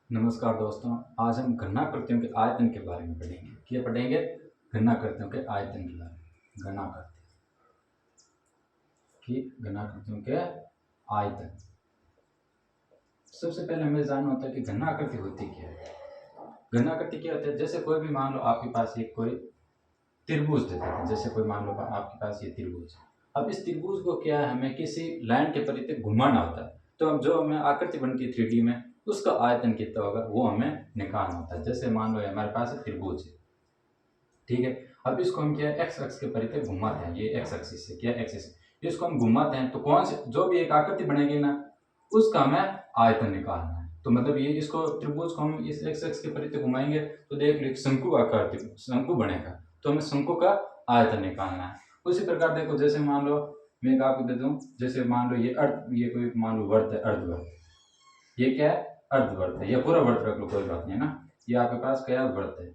नमस्कार दोस्तों, आज हम घनाकृतियों के आयतन के बारे में पढ़ेंगे। क्या पढ़ेंगे? घनाकृतियों के आयतन के बारे में। घनाकृतियों के आयतन। सबसे पहले हमें जानना होता है कि घनाकृति होती क्या है। घनाकृति क्या होता है? जैसे कोई भी मान लो आपके पास एक कोई त्रिभुज देते हैं। जैसे कोई मान लो आपके पास ये त्रिभुज है। अब इस त्रिभुज को क्या है, हमें किसी लाइन के परिधि घुमाना होता है। तो अब जो हमें आकृति बनती है 3D में, उसका आयतन कितना होगा वो हमें निकालना होता है। जैसे मान लो हमारे पास त्रिभुज है, ठीक है। अब इसको हम क्या एक्स अक्ष के परिधि घुमाते हैं। ये एक्स एक्सिस है, क्या एक्सिस, इसको हम घुमाते हैं तो कौन से जो भी एक आकृति बनेगी ना, उसका हमें आयतन निकालना है। तो मतलब ये इसको त्रिभुज को हम इस एक्स अक्ष के परिधि घुमाएंगे तो देख लो शंकु आकार शंकु बनेगा, तो हमें शंकु का आयतन निकालना है। उसी प्रकार देखो, जैसे मान लो मैं एक आपको दे दूं, जैसे मान लो ये कोई मान लो वर्त है, अर्धवर्त। ये क्या है? अर्धवर्त है। या पूरा वर्त रख लो, कोई बात नहीं है ना। ये आपके पास क्या वर्त है।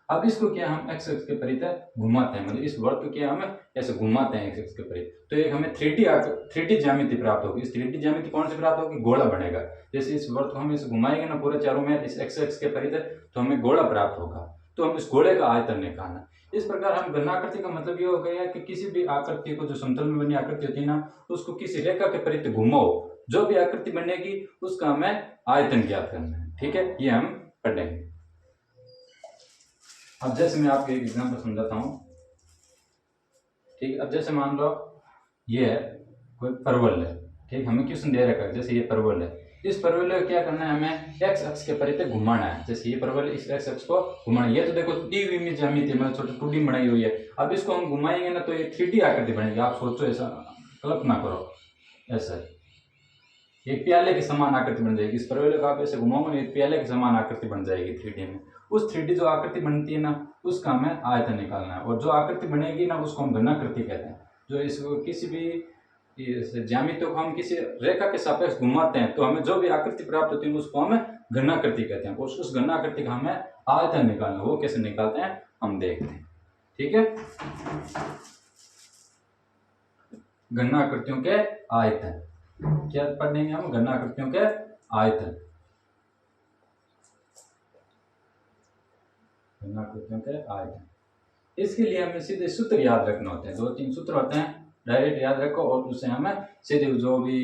अब इसको क्या हम एक्स एक्स के परिधि घुमाते हैं, मतलब इस वर्त को क्या हम ऐसे घुमाते हैं एक्स एक्स के परिधि, तो एक हमें 3D ज्यामिति प्राप्त होगी। इस 3D ज्यामिति कौन सी प्राप्त होगी? गोला बनेगा। जैसे इस वर्त को हम इसे घुमाएंगे ना पूरे चारों में इस एक्स एक्स के परिधि, तो हमें गोला प्राप्त होगा। तो हम इस गोले का आयतन निकालना। इस प्रकार हम घनाकृति का मतलब ये हो गया कि किसी भी आकृति को, जो समतल में बनी आकृति होती है ना, उसको किसी रेखा के परिधि घुमाओ, जो भी आकृति बनेगी उसका हमें आयतन ज्ञात करना है। ठीक है, ये हम पढ़ेंगे। अब जैसे मैं आपको एक एग्जांपल समझाता हूँ, ठीक। अब जैसे मान लो ये है कोई परवल है, ठीक। हमें क्वेश्चन दे रखा है, जैसे ये परवल है, इस परवल को क्या करना है, हमें एक्स अक्ष के परिधि घुमाना है। जैसे ये परवल इस एक्स अक्ष को घुमाना है। ये तो देखो डी में ज्यामिति मतलब छोटी 2D बनाई हुई है। अब इसको हम घुमाएंगे ना तो ये 3D आकृति बनेगी। आप सोचो, ऐसा कल्पना करो, ऐसा एक प्याले की समान आकृति बन जाएगी। इस परवल को आप ऐसे घुमाओगे, एक प्याले की समान आकृति बन जाएगी 3D में। उस 3D जो आकृति बनती है ना, उसका हमें आयतन निकालना है। और जो आकृति बनेगी ना, उसको हम घनाकृति कहते हैं। जो इसको किसी भी ज्यामिति को हम किसी रेखा के सापेक्ष घुमाते हैं तो हमें जो भी आकृति प्राप्त होती है उसको हमें घनाकृति कहते हैं। और उस घनाकृति का हमें आयतन निकालना, वो कैसे निकालते हैं हम देखते हैं। ठीक है, घनाकृतियों के आयतन क्या पढ़ेंगे हम? घनाकृतियों के आयतन। घनाकृतियों के आयतन, इसके लिए हमें सीधे सूत्र याद रखने होते हैं। 2-3 सूत्र होते हैं, डायरेक्ट याद रखो और उससे हमें सीधे जो भी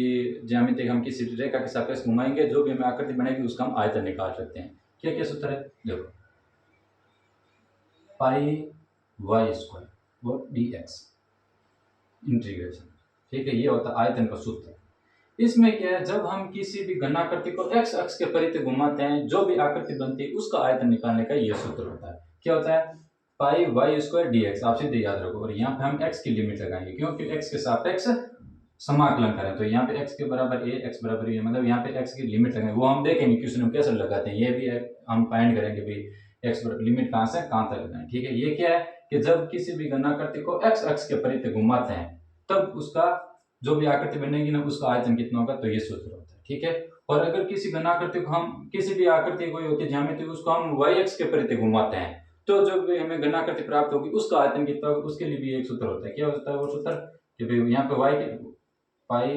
ज्यामिति हम किसी रेखा के सापेक्ष घुमाएंगे, जो भी हमें आकृति बनेगी उसका हम आयतन निकाल सकते हैं। क्या क्या सूत्र है देखो, पाई वाई स्क्वायर और dx इंटीग्रेशन। ठीक है, ये होता है आयतन का सूत्र। इसमें क्या है, जब हम किसी भी घनाकृति को एक्स अक्ष के परिधि घुमाते हैं, जो भी आकृति बनती है उसका आयतन निकालने का यह सूत्र होता है। क्या होता है? पाई वाई स्क्वायर dx। आप सीधे याद रखो। और यहाँ पे हम x की लिमिट लगाएंगे, क्योंकि x के सापेक्ष समाकलन करें। तो यहाँ पे x के बराबर a, x बराबर a, मतलब यहाँ पे x की लिमिट लगाएंगे। वो हम देखेंगे क्वेश्चन में कैसे लगाते हैं। ये भी हम फाइंड करेंगे भी x लिमिट कहाँ से कहाँ तक लगाएं। ठीक है, ये क्या है कि जब किसी भी घनाकृति को x अक्ष के परिधि घुमाते हैं, तब उसका जो भी आकृति बनेगी ना, उसका आयतन कितना होगा, तो ये सूत्र होता है। ठीक है, और अगर किसी घनाकृति को हम किसी भी आकृति कोई होती है ज्यामिति, उसको हम y अक्ष के परिधि घुमाते हैं, तो जब भी हमें घनाकृति प्राप्त होगी उसका आयतन कितना होगा, उसके लिए भी एक सूत्र होता है। क्या होता है वो सूत्र? कि भाई यहाँ पे y के पाई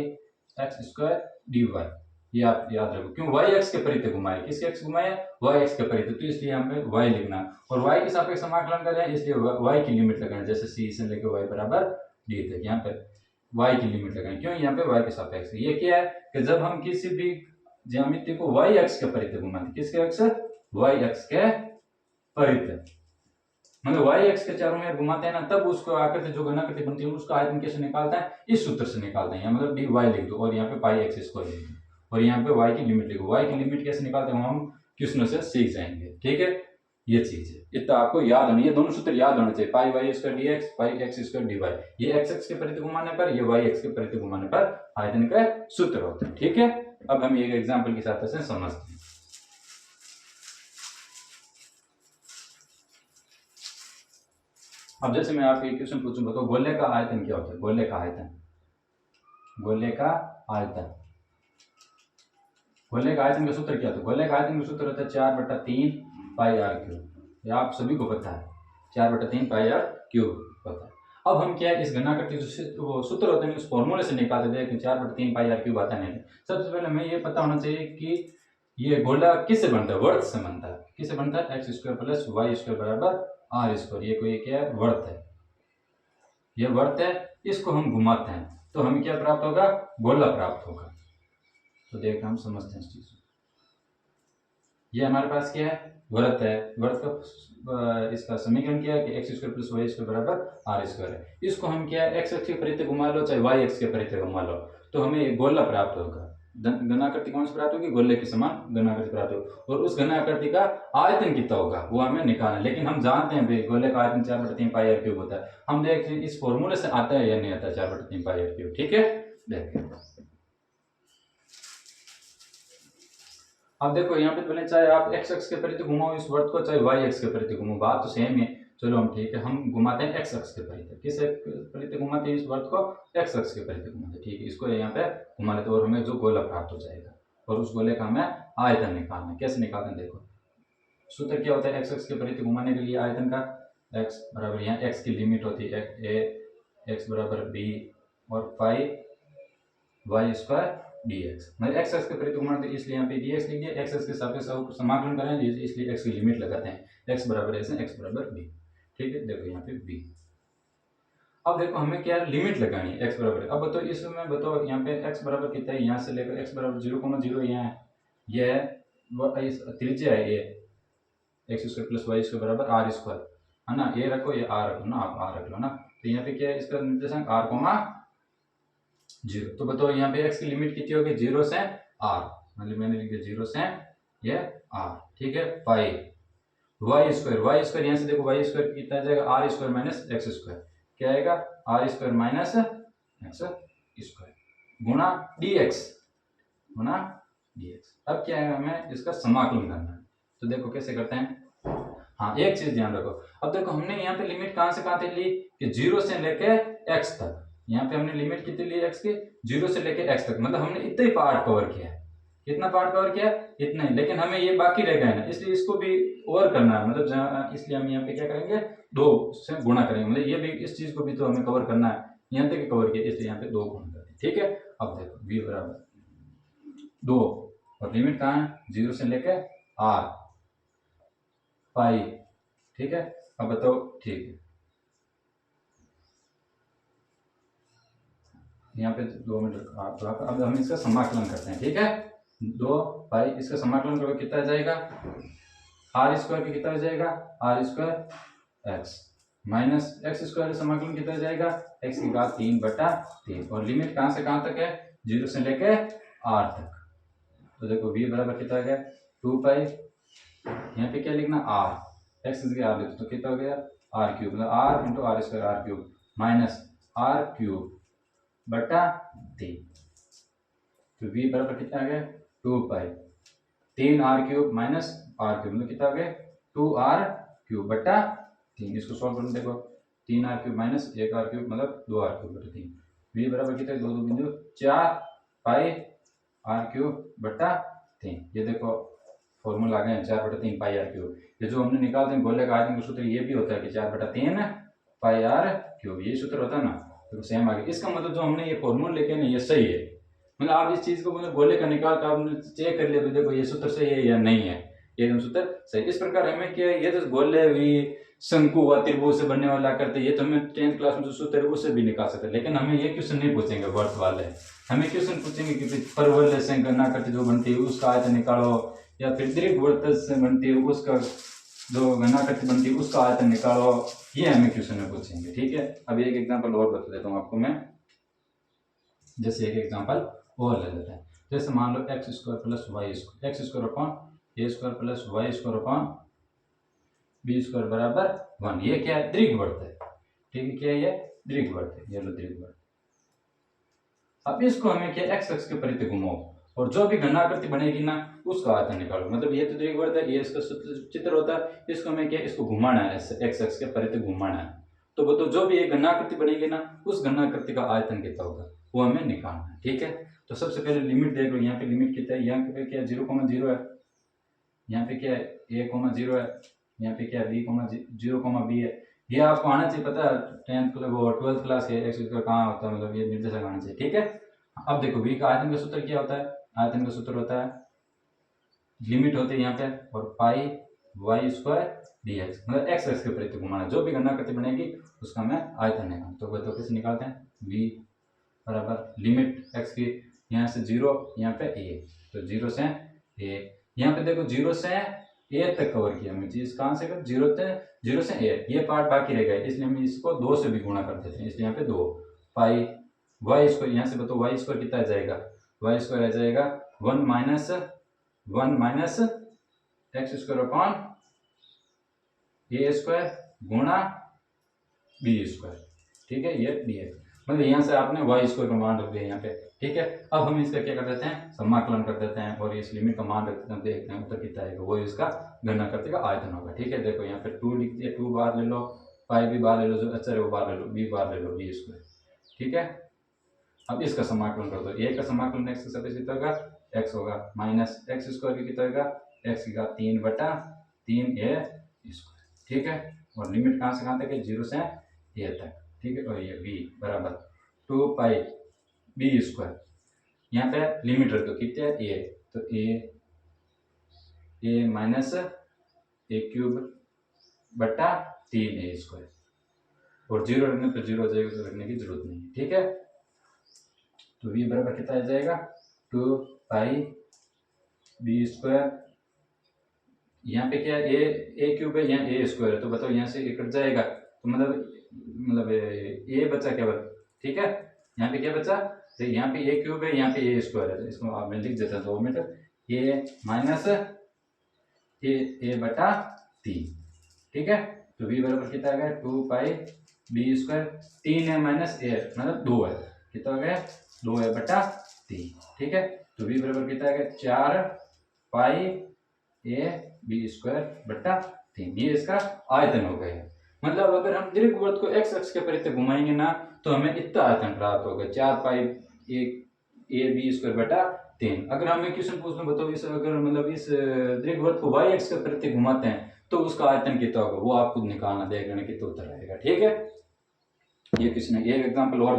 एक्स स्क्वायर dy, ये आप याद रखो। क्यों y अक्ष के परिधि घुमाए? किसके अक्ष घुमाए? y अक्ष के परिधि, तो इसलिए हमें y लिखना। और y के सापेक्ष समाकलन कर रहे हैं, इसलिए y की लिमिट लगाना। जैसे c से लेकर y बराबर d तक, यहाँ पे y की लिमिट लगाएं। क्यों? यहाँ पे y के सापेक्ष। ये क्या है कि जब हम किसी भी ज्यामिति को y अक्ष के परिधि घुमाते, किसके अक्ष? y अक्ष के परिधि, मतलब y अक्ष के चारों में घुमाते हैं ना, तब उसको आकृति जो घनाकृति बनती है उसका आयतन कैसे निकालता है? इस सूत्र से निकालते हैं। मतलब dy लिख दो और यहाँ पे पाई एक्स स्क्वायर लिख दो और यहाँ पे y की लिमिट लिखो। y की लिमिट कैसे निकालते हैं हम क्वेश्चन से सीख जाएंगे। ठीक है, ये चीज है, इतना आपको याद होना। ये दोनों सूत्र याद होने चाहिए, पाई वाई स्क्वायर dx, पाई एक्स स्क्वायर dy। ये x अक्ष के परिधि घुमाने पर, ये y अक्ष के परिधि घुमाने पर आयतन का सूत्र होते हैं। ठीक है, अब हम एक एग्जांपल के साथ से समझते हैं। अब जैसे मैं आपको एक क्वेश्चन पूछूंगा, तो गोले का आयतन क्या होता है? गोले का आयतन, गोले का आयतन, गोले का आयतन का सूत्र क्या होता है? गोले का आयतन का सूत्र होता है 4/3 पाई आर क्यूब। ये आप सभी को पता है, 4/3 पाई आर क्यूब पता है। अब हम क्या है, इस घनाकृति जो सूत्र होते हैं उस फॉर्मूले से निकालते थे कि 4/3 पाई आर क्यूब आता नहीं। सबसे पहले हमें ये पता होना चाहिए कि ये गोला किससे बनता है? वर्त से बनता है। किससे बनता है? X square plus Y square बराबर आर स्क्वायर। ये कोई क्या है? वर्त है। ये वर्त है, इसको हम घुमाते हैं तो हमें क्या प्राप्त होगा? गोला प्राप्त होगा। तो देखो हम समझते हैं इस चीज को। ये हमारे पास क्या है? वर्त है। वर्त का इसका समीकरण क्या है कि x square plus Y square बराबर आर स्क्वायर है। इसको हम क्या है? एक्स अक्ष के परिधि घुमा लो चाहे वाई अक्ष के परिधि घुमा लो तो हमें गोला प्राप्त होगा। घनाकृति कौन सी प्राप्त होगी? गोले के समान घनाकृति प्राप्त होगी। और उस घनाकृति का आयतन कितना होगा वो हमें निकालना है। लेकिन हम जानते हैं भाई गोले का आयतन 4/3 पाई आर क्यूब होता है। हम देखते हैं इस फॉर्मूले से आता है या नहीं आता 4/3 पाई आर क्यूब। ठीक है, देखिए अब देखो यहाँ पे बोले चाहे आप एक्स अक्ष के परिधि घुमाओ इस वर्त को चाहे वाई अक्ष के परिधि घुमाओ, बात तो सेम है। चलो हम ठीक है, हम घुमाते हैं एक्स अक्ष के परिधि। किस परिधि घुमाते हैं? इस वर्त को एक्स अक्ष के परिधि घुमाते हैं। ठीक है, इसको यहाँ पे घुमा लेते और हमें जो गोला प्राप्त हो जाएगा और उस गोले का हमें आयतन निकालना है। कैसे निकालते हैं? देखो सूत्र क्या होता है एक्स अक्ष के परिधि घुमाने के लिए आयतन का? एक्स बराबर यहाँ एक्स की लिमिट होती है ए एक्स बराबर बी और पाई वाई स्क्वायर dx। मतलब एक्स एक्स के परिधि घुमाते इसलिए यहाँ पे dx लिख दिया। एक्स एक्स के सापेक्ष समाकलन करें इसलिए x की लिमिट लगाते हैं। x बराबर ऐसे x बराबर b। ठीक है, देखो यहाँ पे b। अब देखो हमें क्या लिमिट लगानी है x बराबर। अब बताओ इसमें बताओ यहाँ पे x बराबर कितना है? यहाँ से लेकर x बराबर 0,0 यहाँ है। यह त्रिज्या है ये x square plus Y square बराबर आर स्क्वायर है ना। ये रखो, ये आर रखो ना, आप आर रख लो ना। तो यहाँ पे क्या है? इसका निर्देशांक आर कोमा 0। तो बताओ यहाँ पे x की लिमिट कितनी होगी? 0 से r। मतलब मैंने लिख दिया 0 से ये r। ठीक है, पाई वाई स्क्वायर यहाँ से देखो वाई स्क्वायर कितना आ जाएगा? R square minus x square. क्या आएगा? R square minus x square गुणा dx गुणा dx। अब क्या है? हमें इसका समाकलन करना है। तो देखो कैसे करते हैं। हाँ, एक चीज ध्यान रखो। अब देखो हमने यहाँ पे लिमिट कहाँ से कहाँ तक ली कि 0 से लेके x तक। यहाँ पे हमने लिमिट कितनी ली x की? 0 से लेके x तक। मतलब हमने इतना ही पार्ट कवर किया है। कितना पार्ट कवर किया? इतना ही। लेकिन हमें ये बाकी रह गया है ना, इसलिए इसको भी ओवर करना है। मतलब इसलिए हम यहाँ पे क्या करेंगे? 2 से गुणा करेंगे। मतलब ये भी, इस चीज को भी तो हमें कवर करना है। यहाँ तक कवर किया इसलिए यहाँ पे 2 गुणा करेंगे। ठीक है, अब देखो v बराबर 2 और लिमिट कहाँ है? 0 से लेके r पाई। ठीक है, अब बताओ। ठीक है, यहाँ पे 2 मिनट। अब हम इसका समाकलन करते हैं। ठीक है, 2 पाई इसका समाकलन करोगे कितना जाएगा? आर स्क्वायर का कितना जाएगा? R square x minus x square का समाकलन कितना जाएगा? एक्स की घात 3/3। और लिमिट कहाँ से कहाँ तक है? 0 से लेके r तक। तो देखो v बराबर कितना है? 2 पाई। यहाँ पे क्या लिखना? r एक्स की आर लिखो तो कितना हो गया? R cube. मतलब R into R square R cube minus R cube बटा 3। तो v बराबर कितना आ गया? 2 pi 3 are cube minus R cube. मतलब कितना आ गया? 2 आर क्यूब बटा 3। इसको सॉल्व करने देखो, 3 are cube minus 1 r cube मतलब 2 आर क्यूब बटा 3। v बराबर कितना? 2 2 बिंदु 4 पाई आर क्यूब बटा 3। ये देखो फॉर्मूला आ गया 4/3 पाई आर क्यूब। ये जो हमने निकालते हैं गोले का आयतन का सूत्र ये भी होता है कि 4/3 पाई आर क्यूब। ये सूत्र होता है ना, तो सेम आ गया। इसका मतलब जो हमने ये फॉर्मूला लेके ना ये सही है। मतलब आप इस चीज को मतलब गोले का निकाल कर आपने चेक कर लिया तो देखो ये सूत्र सही है या नहीं है। ये एकदम सूत्र सही। इस प्रकार हमें क्या है? ये तो गोले भी शंकु व त्रिभुज से बनने वाला करते, ये तो हमें 10th क्लास में जो सूत्र है उससे भी निकाल सकते हैं। लेकिन हमें ये क्वेश्चन नहीं पूछेंगे वर्त वाले। हमें क्वेश्चन पूछेंगे कि परवलय से गणना करती जो बनती है उसका आयतन निकालो, या फिर दीर्घवृत्त से बनती है उसका जो घनाकृति बनती है उसका आयतन निकालो। ये हमें क्वेश्चन में पूछेंगे। ठीक है, अब एक एग्जांपल और बता देता हूँ आपको मैं। जैसे एक एग्जांपल और ले लेते हैं। जैसे मान लो X square plus Y square, X square upon A square plus Y square upon B square बराबर 1। ये क्या है? दीर्घवृत्त है। ठीक है, क्या है ये? दीर्घवृत्त है। ये लो दीर्घवृत्त। अब इसको हमें क्या? एक्स अक्ष के परिधि घुमाओ और जो भी घनाकृति बनेगी ना उसका आयतन निकालो। मतलब ये तो दीर्घवृत्त है, ये इसका चित्र होता है। इसको हमें क्या? इसको घुमाना है, एक्स अक्ष के परिधि घुमाना है। तो बताओ जो भी एक घनाकृति बनेगी ना उस घनाकृति का आयतन कितना होगा वो हमें निकालना है। ठीक है, तो सबसे पहले लिमिट देख लो। यहाँ पे लिमिट कितना है? यहाँ पे क्या 0,0 है, यहाँ पे क्या है? a,0 है, यहाँ पे क्या है? b,0,b है। ये आपको आना चाहिए, पता है 10th वो 12th क्लास के एक्स का कहाँ होता है, मतलब ये निर्देशक आना चाहिए। ठीक है, अब देखो v का आयतन का सूत्र क्या होता है? आयतन का सूत्र होता है लिमिट होती है यहाँ पे, और पाई वाई स्क्वायर डी एक्स, मतलब एक्स एक्स के प्रति घुमाना, जो भी गणना करती बनेगी उसका हमें आयतन है। तो वो तो कैसे निकालते हैं, v बराबर लिमिट एक्स की यहाँ से 0 यहाँ पे a, तो 0 से a, यहाँ पे देखो 0 से a तक कवर किया हमने चीज, कहाँ से कर 0 से a, ये पार्ट बाकी रह गया, इसलिए हम इसको 2 से भी गुणा कर देते हैं, इसलिए यहाँ पे 2 पाई वाई स्क्वायर, यहाँ से बताओ वाई स्क्वायर कितना आ जाएगा, वाई स्क्वायर आ जाएगा 1 minus x square upon A square गुणा बी स्क्वायर, ठीक है, ये डी एक्स, मतलब यहाँ से आपने वाई स्क्वायर का मान रख दिया यहाँ पे, ठीक है। अब हम इसका क्या कर देते हैं, समाकलन कर देते हैं और इस लिमिट का मान रख देते हैं, देखते हैं उत्तर कितना आएगा, वो इसका गणना करते का आयतन होगा, ठीक है। देखो यहाँ पे 2 लिख दिया, 2 बार ले लो, पाई भी बार ले लो, जो अच्छा है वो बार ले लो, बी बार ले लो, बी स्क्वायर, ठीक है। अब इसका समाकलन कर दो, ए का समाकलन एक्स के सापेक्ष कितना होगा, एक्स होगा, माइनस एक्स स्क्वायर कितना होगा, एक्स का 3/3 ए स्क्वायर, ठीक है। और लिमिट कहाँ से कहाँ तक है, 0 से ए तक, ठीक है। और ये बी बराबर 2 पाई बी स्क्वायर, यहाँ पे लिमिट रख दो कितने है ए, तो ए माइनस ए क्यूब बटा 3 ए स्क्वायर, और 0 रखने पर 0 हो जाएगा, तो रखने की जरूरत नहीं है, ठीक है। तो v बराबर कितना आ जाएगा, 2 पाई बी स्क्वायर, यहाँ पे क्या है ए क्यूब है, यहाँ ए स्क्वायर है, तो बताओ यहाँ से कट जाएगा, तो मतलब ए बचा केवल, ठीक है। यहाँ पे क्या बचा, तो यहाँ पे ए क्यूब है, यहाँ पे ए स्क्वायर है, तो इसको आप मैं लिख देता हूँ 2 मीटर, ए माइनस ए बटा 3, ठीक है। तो v बराबर कितना आ गया, 2 पाई बी स्क्वायर, 3 है माइनस ए मतलब 2 है, कितना हो गया 2 है बटा 3, ठीक है। तो v बराबर कितना आ गया, 4 पाई ए बी स्क्वायर बटा 3, ये इसका आयतन हो गया। मतलब अगर हम दीर्घवृत्त को एक्स अक्ष के परिधि घुमाएंगे ना, तो हमें इतना आयतन प्राप्त होगा, 4 पाई ए बी स्क्वायर बटा 3। अगर हमें क्वेश्चन पूछना बताओ इस अगर मतलब इस दीर्घवृत्त को वाई एक्स के परिधि घुमाते हैं तो उसका आयतन कितना होगा, वो आप खुद निकालना, देख लेना कितना उत्तर आएगा, ठीक है। ये किसी ने एक एग्जाम्पल और